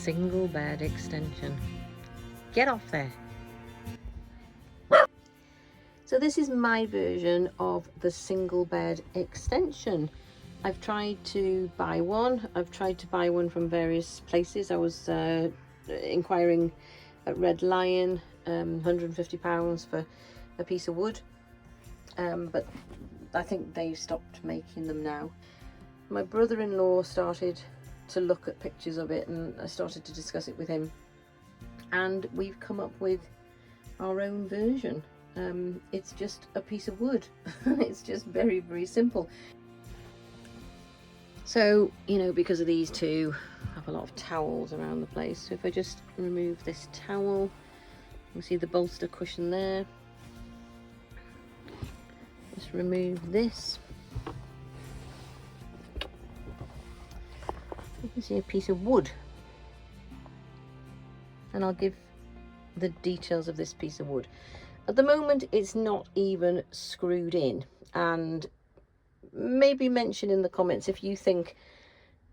single bed extension. Get off there. So this is my version of the single bed extension. I've tried to buy one. I've tried to buy one from various places. I was inquiring at Red Lion, £150 for a piece of wood, but I think they've stopped making them now. My brother-in-law started to look at pictures of it, and I started to discuss it with him, and we've come up with our own version. It's just a piece of wood. It's just very, very simple. So, you know, because of these two, I have a lot of towels around the place. So if I just remove this towel, you'll see the bolster cushion there. Just remove this. You can see a piece of wood. And I'll give the details of this piece of wood. At the moment, it's not even screwed in, and maybe mention in the comments if you think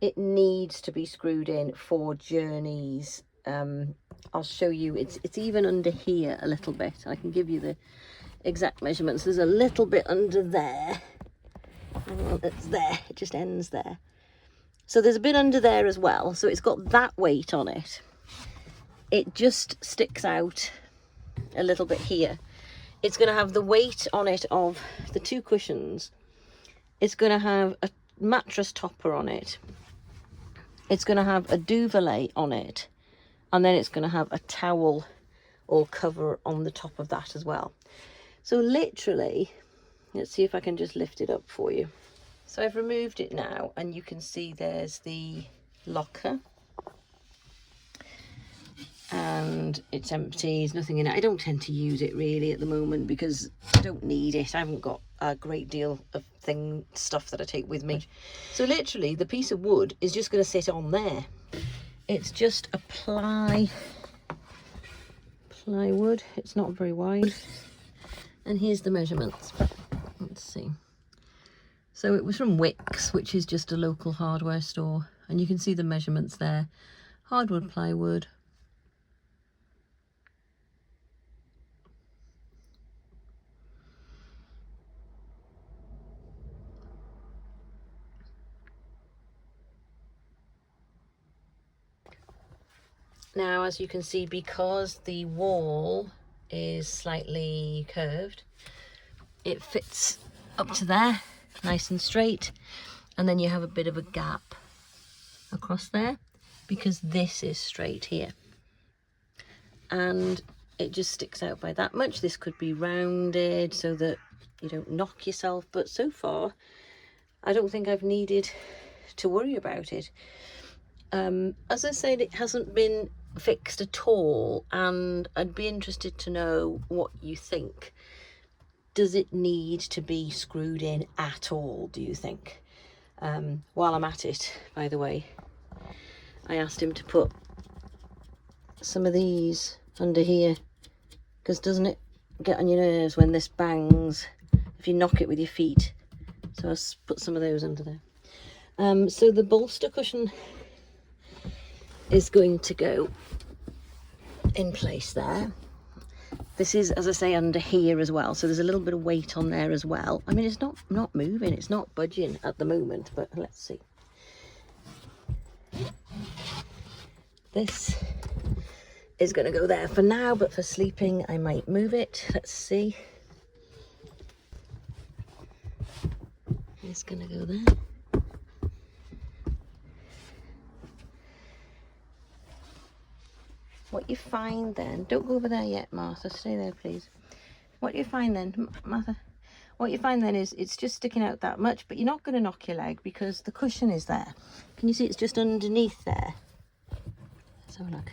it needs to be screwed in for journeys. I'll show you. It's even under here a little bit. I can give you the exact measurements. There's a little bit under there. It's there. It just ends there. So there's a bit under there as well. So it's got that weight on it. It just sticks out a little bit here. It's going to have the weight on it of the two cushions. It's going to have a mattress topper on it. It's going to have a duvet on it, and then it's going to have a towel or cover on the top of that as well. So literally, let's see if I can just lift it up for you. So I've removed it now, and you can see there's the locker. And it's empty, there's nothing in it. I don't tend to use it really at the moment because I don't need it. I haven't got a great deal of stuff that I take with me. So literally the piece of wood is just going to sit on there. It's just a plywood. It's not very wide. And here's the measurements. Let's see. So it was from Wickes, which is just a local hardware store. And you can see the measurements there. Hardwood plywood. Now, as you can see, because the wall is slightly curved, it fits up to there, nice and straight. And then you have a bit of a gap across there because this is straight here. And it just sticks out by that much. This could be rounded so that you don't knock yourself. But so far, I don't think I've needed to worry about it. As I said, it hasn't been fixed at all, and I'd be interested to know what you think. Does it need to be screwed in at all, do you think? While I'm at it, by the way, I asked him to put some of these under here, because doesn't it get on your nerves when this bangs if you knock it with your feet? So I'll put some of those under there. So the bolster cushion is going to go in place there. This is, as I say, under here as well, so there's a little bit of weight on there as well. I mean, it's not moving, it's not budging at the moment, but let's see. This is going to go there for now, but for sleeping I might move it. Let's see. It's going to go there. What you find then, don't go over there yet, Martha, stay there please. What you find then, Martha, what you find then is it's just sticking out that much, but you're not going to knock your leg because the cushion is there. Can you see it's just underneath there? Let's have a look.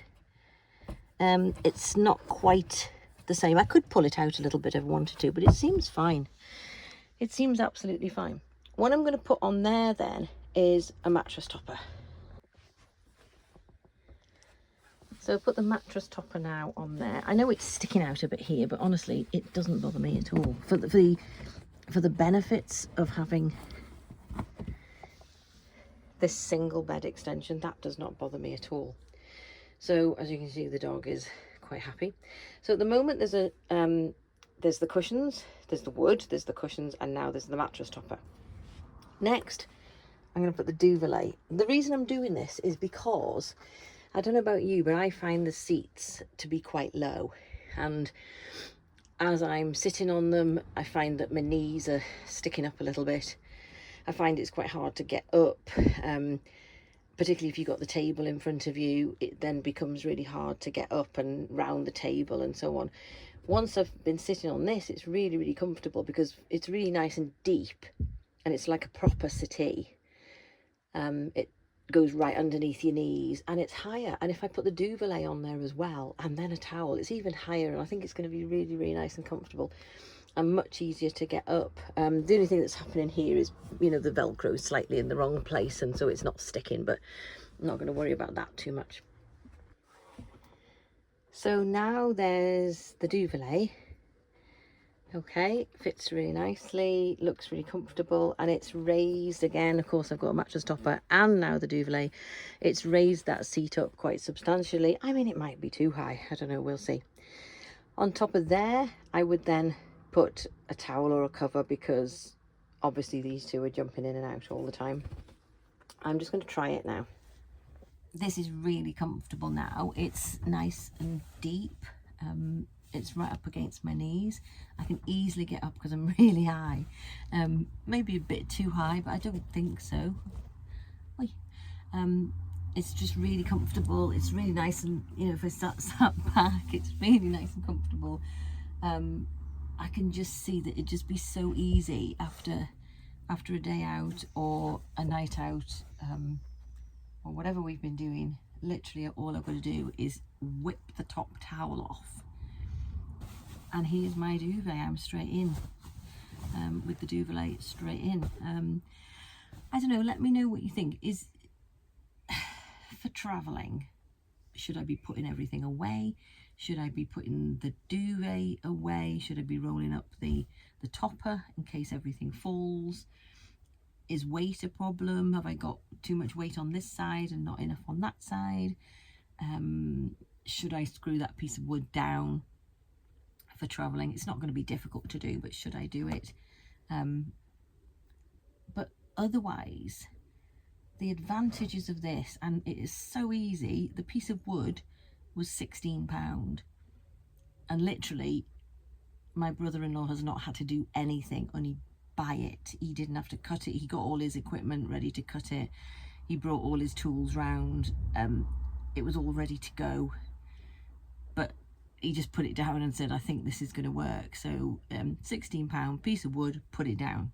It's not quite the same. I could pull it out a little bit if I wanted to, but it seems fine. It seems absolutely fine. What I'm going to put on there then is a mattress topper. So put the mattress topper now on there. I know it's sticking out a bit here, but honestly, it doesn't bother me at all. For the benefits of having this single bed extension, that does not bother me at all. So as you can see, the dog is quite happy. So at the moment there's the cushions, there's the wood, there's the cushions, and now there's the mattress topper. Next, I'm going to put the duvet. The reason I'm doing this is because, I don't know about you, but I find the seats to be quite low. And as I'm sitting on them, I find that my knees are sticking up a little bit. I find it's quite hard to get up, particularly if you've got the table in front of you. It then becomes really hard to get up and round the table and so on. Once I've been sitting on this, it's really, really comfortable because it's really nice and deep, and it's like a proper settee. It goes right underneath your knees, and it's higher. And if I put the duvet on there as well, and then a towel, it's even higher, and I think it's going to be really, really nice and comfortable and much easier to get up. The only thing that's happening here is, you know, the Velcro is slightly in the wrong place, and so it's not sticking, but I'm not going to worry about that too much. So now there's the duvet. Okay, fits really nicely, looks really comfortable, and it's raised again. Of course, I've got a mattress topper and now the duvet. It's raised that seat up quite substantially. I mean, it might be too high, I don't know, we'll see. On top of there, I would then put a towel or a cover, because obviously these two are jumping in and out all the time. I'm just going to try it now. This is really comfortable now. It's nice and deep. It's right up against my knees. I can easily get up because I'm really high. Maybe a bit too high, but I don't think so. It's just really comfortable. It's really nice, and you know, if I sat back, it's really nice and comfortable. I can just see that it'd just be so easy after a day out or a night out, or whatever we've been doing. Literally all I've got to do is whip the top towel off, and here's my duvet. I'm straight in, with the duvet straight in. I don't know, let me know what you think. Is for traveling, should I be putting everything away? Should I be putting the duvet away? Should I be rolling up the topper in case everything falls? Is weight a problem? Have I got too much weight on this side and not enough on that side? Should I screw that piece of wood down for traveling? It's not going to be difficult to do, but should I do it? But otherwise, the advantages of this, and it is so easy. The piece of wood was £16, and literally my brother-in-law has not had to do anything, only buy it. He didn't have to cut it. He got all his equipment ready to cut it. He brought all his tools round. It was all ready to go, but he just put it down and said, I think this is going to work. So £16 piece of wood, put it down.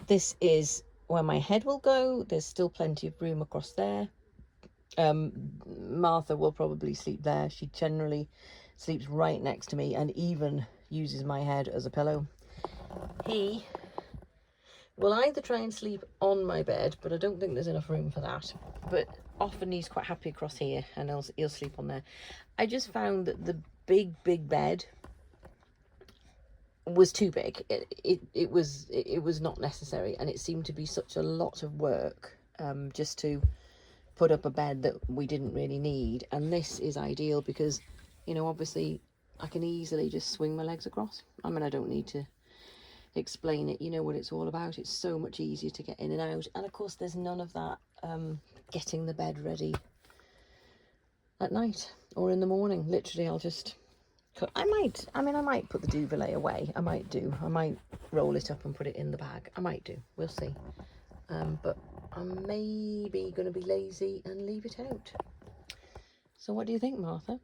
This is where my head will go. There's still plenty of room across there. Martha will probably sleep there. She generally sleeps right next to me and even uses my head as a pillow. He will either try and sleep on my bed, but I don't think there's enough room for that. But often he's quite happy across here, and he'll sleep on there. I just found that the big bed was too big. It was not necessary, and it seemed to be such a lot of work just to put up a bed that we didn't really need. And this is ideal because, you know, obviously I can easily just swing my legs across. I mean, I don't need to explain it. You know what it's all about. It's so much easier to get in and out, and of course there's none of that getting the bed ready at night or in the morning. Literally, I'll just cut. I might put the duvet away. I might roll it up and put it in the bag. I might do, we'll see. But I'm maybe going to be lazy and leave it out. So what do you think, Martha?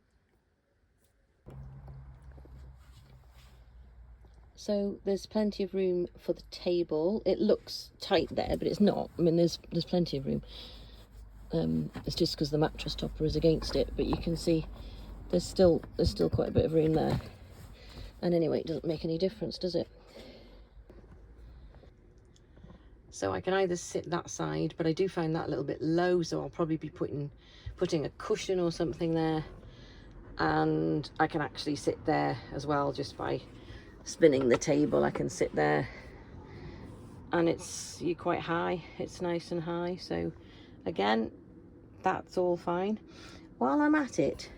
So there's plenty of room for the table. It looks tight there, but it's not. I mean, there's plenty of room. It's just because the mattress topper is against it, but you can see there's still quite a bit of room there. And anyway, it doesn't make any difference, does it? So I can either sit that side, but I do find that a little bit low, so I'll probably be putting a cushion or something there. And I can actually sit there as well, just by spinning the table. I can sit there and you're quite high, it's nice and high, so again, that's all fine. While I'm at it,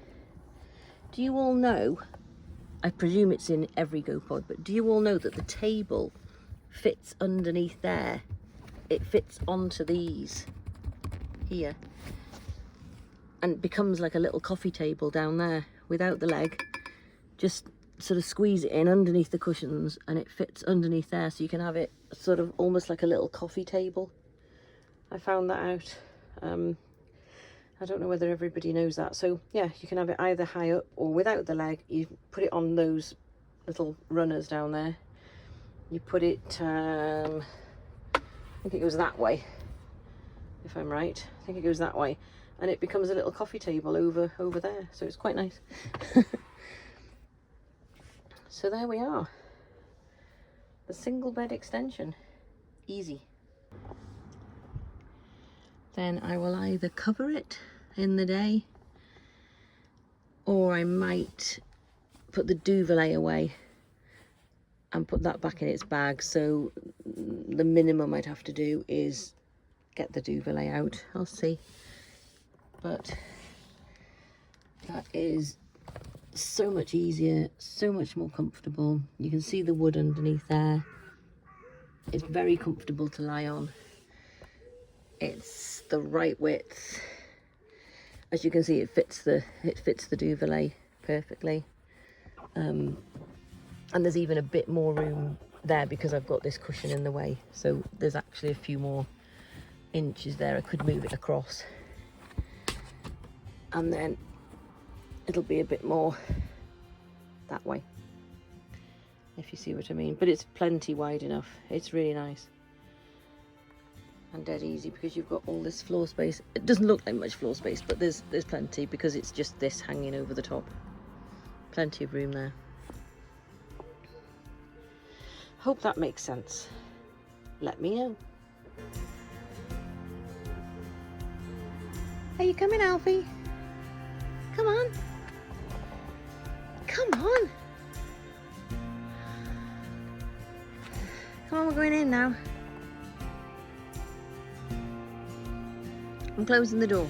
do you all know, I presume it's in every GoPod, but do you all know that the table fits underneath there? It fits onto these here and becomes like a little coffee table down there without the leg. Just sort of squeeze it in underneath the cushions and it fits underneath there, so you can have it sort of almost like a little coffee table. I found that out. I don't know whether everybody knows that. So yeah, you can have it either high up or without the leg. You put it on those little runners down there. You put it, I think it goes that way, if I'm right. I think it goes that way, and it becomes a little coffee table over there, so it's quite nice. So there we are, the single bed extension, easy. Then I will either cover it in the day, or I might put the duvet away and put that back in its bag. So the minimum I'd have to do is get the duvet out. I'll see. But that is so much easier, so much more comfortable. You can see the wood underneath there. It's very comfortable to lie on. It's the right width. As you can see, it fits the duvet perfectly. And there's even a bit more room there because I've got this cushion in the way. So there's actually a few more inches there. I could move it across. And then it'll be a bit more that way, if you see what I mean. But it's plenty wide enough. It's really nice. And dead easy because you've got all this floor space. It doesn't look like much floor space, but there's plenty because it's just this hanging over the top. Plenty of room there. Hope that makes sense. Let me know. Are you coming, Alfie? Come on. Come on. Come on, we're going in now. I'm closing the door.